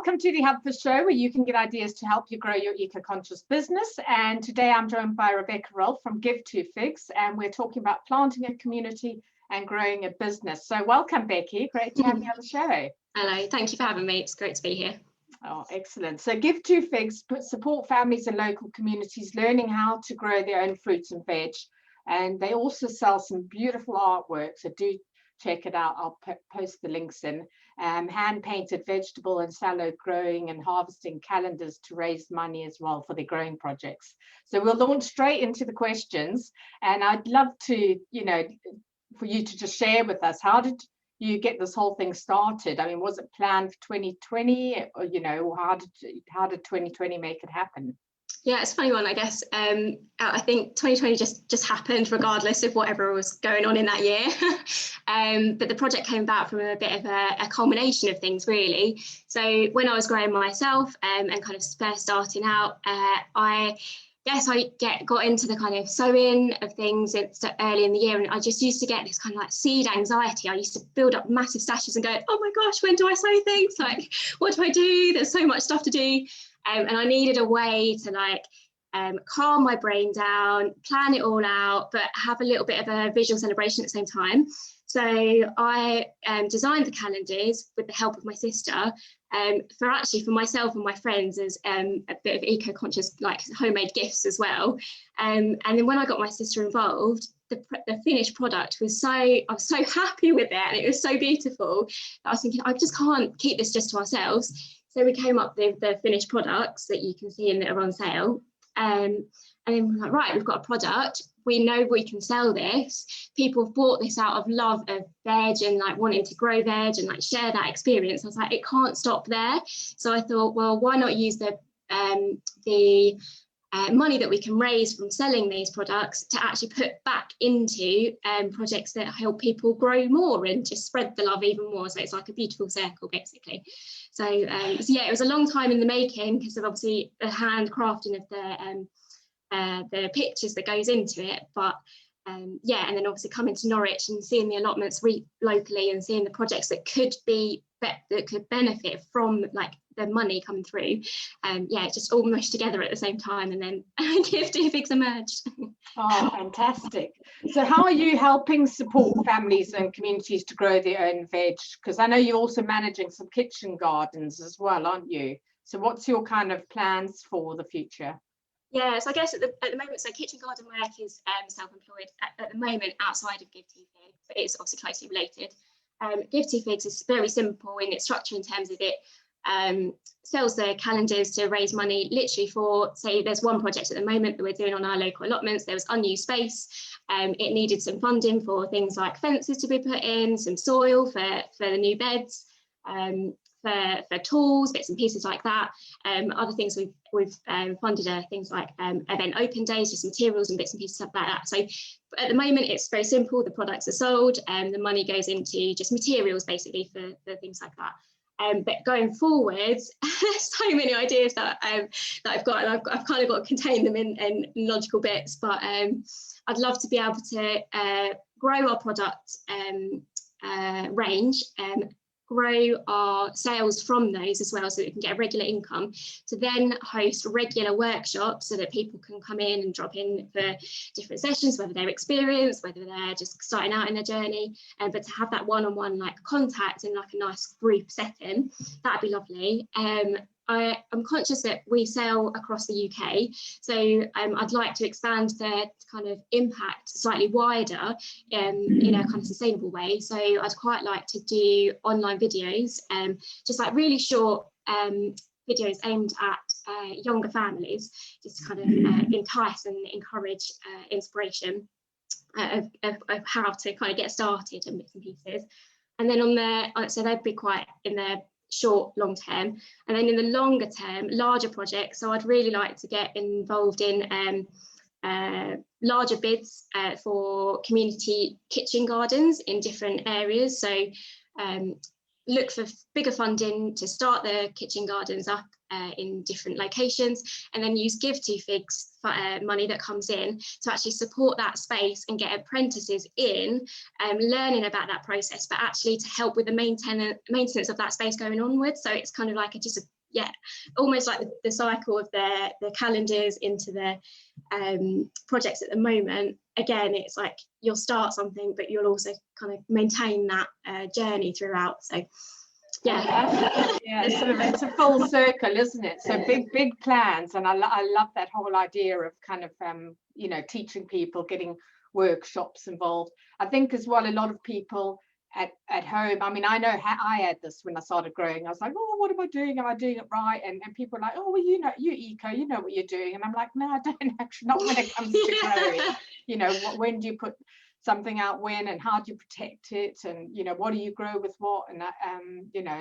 welcome to the Hub for Show, where you can get ideas to help you grow your eco-conscious business. And today I'm joined by Rebecca Rolf from Give Two Figs, and we're talking about planting a community and growing a business. So welcome, Becky. Great to have you on the show. Hello, thank you for having me. It's great to be here. Oh, excellent. So Give Two Figs support families and local communities learning how to grow their own fruits and veg. And they also sell some beautiful artwork, so do check it out. I'll post the links in. Hand-painted vegetable and salad growing and harvesting calendars to raise money as well for their growing projects. So we'll launch straight into the questions, and I'd love to, for you to just share with us, how did you get this whole thing started? I mean, was it planned for 2020, or how did 2020 make it happen? Yeah, it's a funny one, I guess. I think 2020 just happened regardless of whatever was going on in that year. But the project came about from a bit of a culmination of things, really. So when I was growing myself and kind of first starting out, I got into the kind of sowing of things early in the year, and I just used to get this kind of like seed anxiety. I used to build up massive stashes and go, oh my gosh, when do I sow things? Like, what do I do? There's so much stuff to do. And I needed a way to calm my brain down, plan it all out, but have a little bit of a visual celebration at the same time. So I designed the calendars with the help of my sister for myself and my friends as a bit of eco-conscious, like homemade gifts as well. And then when I got my sister involved, the finished product I was so happy with it, and it was so beautiful that I was thinking, I just can't keep this just to ourselves. So we came up with the finished products that you can see and that are on sale. And then we're like, right, we've got a product. We know we can sell this. People have bought this out of love of veg and wanting to grow veg and share that experience. I was like, it can't stop there. So I thought, well, why not use the money that we can raise from selling these products to actually put back into projects that help people grow more and just spread the love even more. So it's like a beautiful circle, basically. So yeah, it was a long time in the making because of obviously the handcrafting of the pictures that goes into it. But yeah, and then obviously coming to Norwich and seeing the allotments locally and seeing the projects that could benefit from the money coming through. Yeah, it just all mushed together at the same time, and then Give Two Figs emerged. Oh, fantastic. So how are you helping support families and communities to grow their own veg? Because I know you're also managing some kitchen gardens as well, aren't you? So what's your kind of plans for the future? Yeah, so I guess at the moment, so kitchen garden work is self-employed at the moment outside of Give Two Figs, but it's obviously closely related. Give Two Figs is very simple in its structure in terms of it sells the calendars to raise money literally for, say, there's one project at the moment that we're doing on our local allotments. There was unused space. It needed some funding for things like fences to be put in, some soil for the new beds, for tools, bits and pieces like that. Other things we've funded are things like event open days, just materials and bits and pieces like that. So at the moment, it's very simple. The products are sold and the money goes into just materials, basically, for things like that. But going forwards, so many ideas that I've got, and I've kind of got to contain them in logical bits. But I'd love to be able to grow our product range, grow our sales from those as well, so that we can get a regular income, to then host regular workshops so that people can come in and drop in for different sessions, whether they're experienced, whether they're just starting out in their journey, but to have that one-on-one contact in a nice group setting, that'd be lovely. I'm conscious that we sell across the UK, so I'd like to expand the kind of impact slightly wider in a kind of sustainable way. So I'd quite like to do online videos, just really short videos aimed at younger families, just to kind of entice and encourage inspiration of how to kind of get started and bits and pieces. And then on the, so they'd be quite in the short, long term, and then in the longer term, larger projects. So I'd really like to get involved in larger bids for community kitchen gardens in different areas. So look for bigger funding to start the kitchen gardens up in different locations, and then use Give to Figs money that comes in to actually support that space and get apprentices in, learning about that process, but actually to help with the maintenance of that space going onwards. So it's kind of like almost like the cycle of the calendars into the projects at the moment. Again, it's like you'll start something, but you'll also kind of maintain that journey throughout. So it's a full circle, isn't it? So big plans, and I love that whole idea of kind of teaching people, getting workshops involved. I think as well, a lot of people at home, I mean, I know I had this when I started growing. I was like, oh, what am I doing? Am I doing it right? And people are like, oh, well, you eco, you know what you're doing. And I'm like, no, I don't actually, not when it comes to growing. When do you put something out when, and how do you protect it, and what do you grow with what, and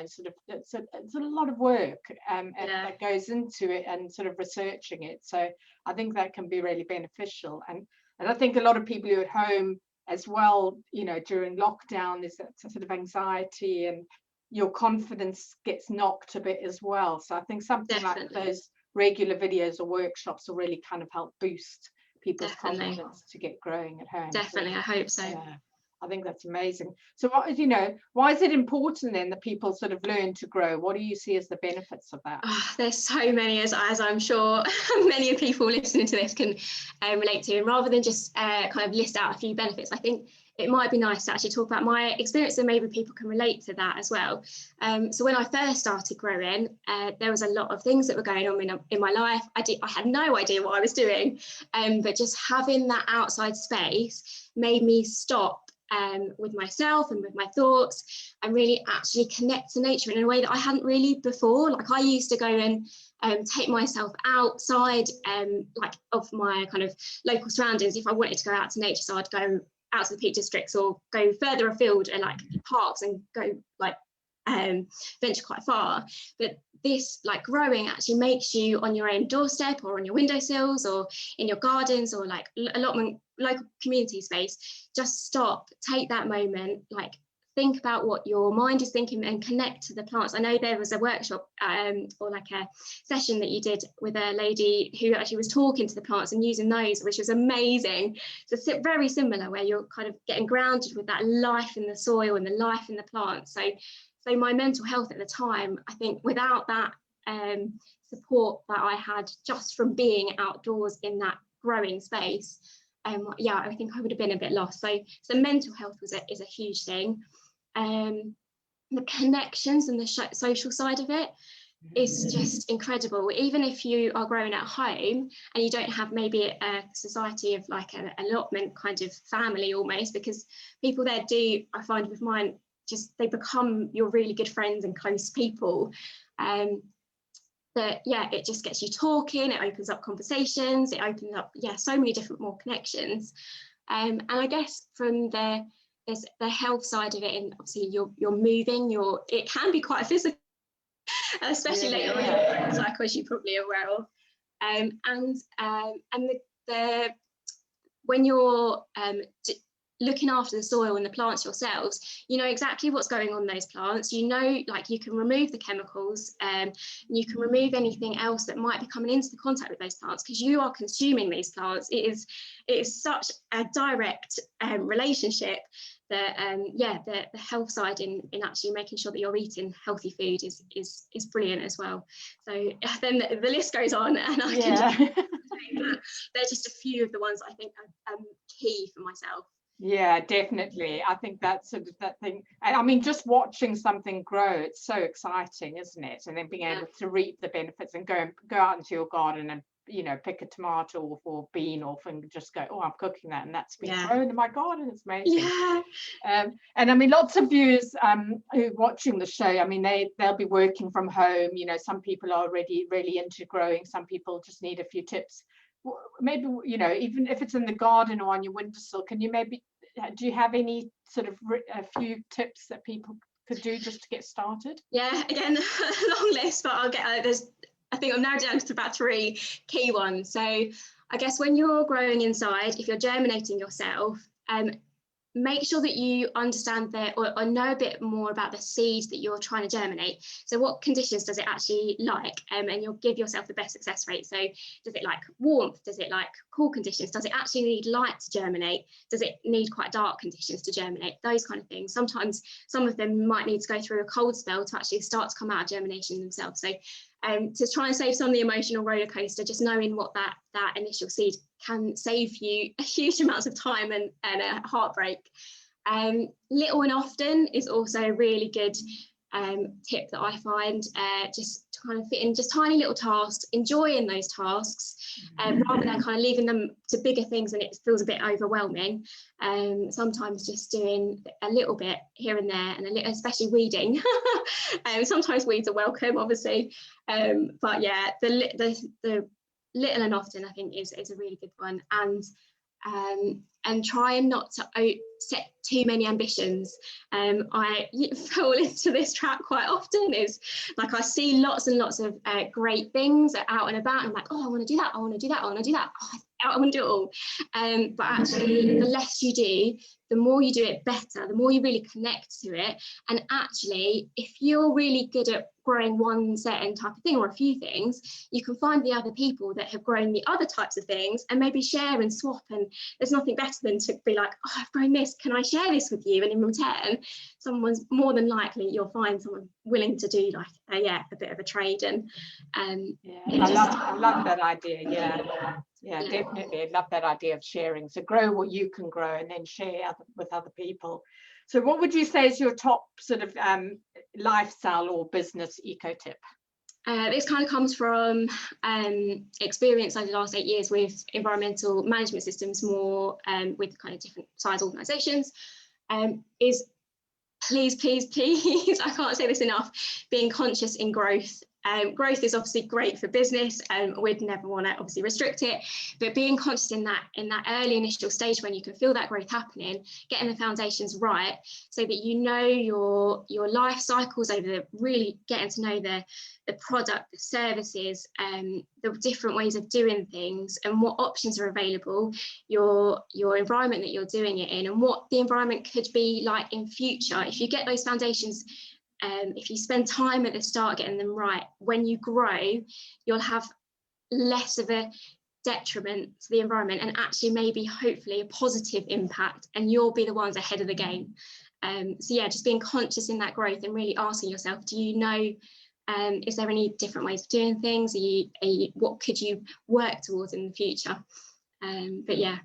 sort of it's a lot of work and that goes into it, and sort of researching it. So I think that can be really beneficial, and I think a lot of people who are at home as well, during lockdown, there's that sort of anxiety, and your confidence gets knocked a bit as well. So I think something like those regular videos or workshops will really kind of help boost people's confidence to get growing at home. Definitely, I hope so. Yeah, I think that's amazing. So why is it important then that people sort of learn to grow? What do you see as the benefits of that? There's so many, as I'm sure many people listening to this can relate to. And rather than just kind of list out a few benefits, I think it might be nice to actually talk about my experience, and maybe people can relate to that as well. So when I first started growing, there was a lot of things that were going on in my life. I had no idea what I was doing, but just having that outside space made me stop with myself and with my thoughts, and really actually connect to nature in a way that I hadn't really before. Like, I used to go and take myself outside like of my kind of local surroundings if I wanted to go out to nature. So I'd go out to the Peak Districts, or go further afield and like parks, and go like venture quite far. But this, like, growing actually makes you on your own doorstep, or on your windowsills, or in your gardens, or like allotment, local community space. Just stop, take that moment, like think about what your mind is thinking, and connect to the plants. I know there was a workshop or like a session that you did with a lady who actually was talking to the plants and using those, which was amazing. So it's very similar, where you're kind of getting grounded with that life in the soil and the life in the plants. So my mental health at the time, I think without that support that I had just from being outdoors in that growing space, I think I would have been a bit lost. So mental health is a huge thing. The connections and the social side of it is just incredible. Even if you are growing at home and you don't have maybe a society of like an allotment kind of family almost, because people there do, I find with mine, just they become your really good friends and close people. It just gets you talking, it opens up conversations, it opens up so many different more connections. And I guess from there's the health side of it, and obviously you're moving, it can be quite physical, especially later on in the cycle, as you're probably aware of. And when you're looking after the soil and the plants yourselves, you know exactly what's going on in those plants. Like, you can remove the chemicals, and you can remove anything else that might be coming into the contact with those plants, because you are consuming these plants. It is such a direct relationship that the health side in actually making sure that you're eating healthy food is brilliant as well. So then the list goes on, and I can just they're just a few of the ones I think are key for myself. Yeah, definitely. I think that's sort of that thing. And I mean, just watching something grow, it's so exciting, isn't it? And then being able to reap the benefits, and go out into your garden and pick a tomato or bean off, and just go, oh, I'm cooking that, and that's been grown in my garden. It's amazing. And I mean, lots of viewers who are watching the show, I mean, they'll be working from home. Some people are already really into growing. Some people just need a few tips. Maybe even if it's in the garden or on your windowsill, can you do you have any sort of a few tips that people could do just to get started? Again, a long list, but I'll get I think I'm now down to about 3 key ones. So I guess when you're growing inside, if you're germinating yourself, make sure that you understand or know a bit more about the seed that you're trying to germinate. So what conditions does it actually like? And you'll give yourself the best success rate. So does it like warmth? Does it like cool conditions? Does it actually need light to germinate? Does it need quite dark conditions to germinate? Those kind of things. Sometimes some of them might need to go through a cold spell to actually start to come out of germination themselves. So to try and save some of the emotional roller coaster, just knowing what that initial seed can save you a huge amounts of time and a heartbreak. Little and often is also a really good tip that I find, just to kind of fit in just tiny little tasks, enjoying those tasks, rather than kind of leaving them to bigger things and it feels a bit overwhelming. Sometimes just doing a little bit here and there, and especially weeding. Sometimes weeds are welcome, obviously, but yeah, the little and often I think is a really good one. And trying not to set too many ambitions. I fall into this trap quite often, is like I see lots and lots of great things out and about, and I'm like, oh, I want to do that, I want to do that, I want to do that, oh, I want to do it all. But actually, the less you do, the more you do it better, the more you really connect to it. And actually, if you're really good at growing one certain type of thing or a few things, you can find the other people that have grown the other types of things and maybe share and swap. And there's nothing better than to be like, oh, I've grown this, can I share this with you? And in return, someone's more than likely you'll find someone willing to do like a bit of a trade. And I love that idea. Yeah, definitely. I love that idea of sharing. So grow what you can grow and then share with other people. So what would you say is your top sort of lifestyle or business eco tip? This kind of comes from experience over the last 8 years with environmental management systems, more with kind of different size organisations, is please, I can't say this enough, being conscious in growth. Growth is obviously great for business, and we'd never want to obviously restrict it, but being conscious in that early initial stage when you can feel that growth happening, getting the foundations right so that you know your life cycles over really getting to know the product, the services, the different ways of doing things and what options are available, your environment that you're doing it in, and what the environment could be like in future. If you get those foundations, if you spend time at the start getting them right, when you grow, you'll have less of a detriment to the environment and actually maybe hopefully a positive impact, and you'll be the ones ahead of the game. So yeah, just being conscious in that growth and really asking yourself, do you know, is there any different ways of doing things? What could you work towards in the future? But yeah.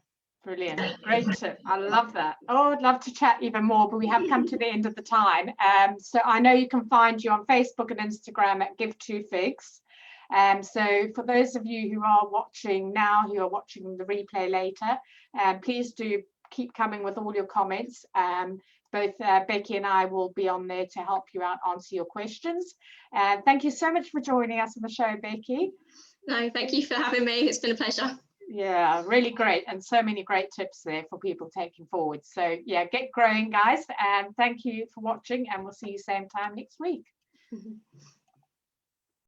Brilliant, great tip. I love that. Oh, I'd love to chat even more, but we have come to the end of the time. So I know you can find you on Facebook and Instagram at Give 2 Figs. So for those of you who are watching now, who are watching the replay later, please do keep coming with all your comments. Both Becky and I will be on there to help you out, answer your questions. Thank you so much for joining us on the show, Becky. No, thank you for having me. It's been a pleasure. Yeah, really great, and so many great tips there for people taking forward. So yeah, get growing, guys, and thank you for watching, and we'll see you same time next week. Mm-hmm.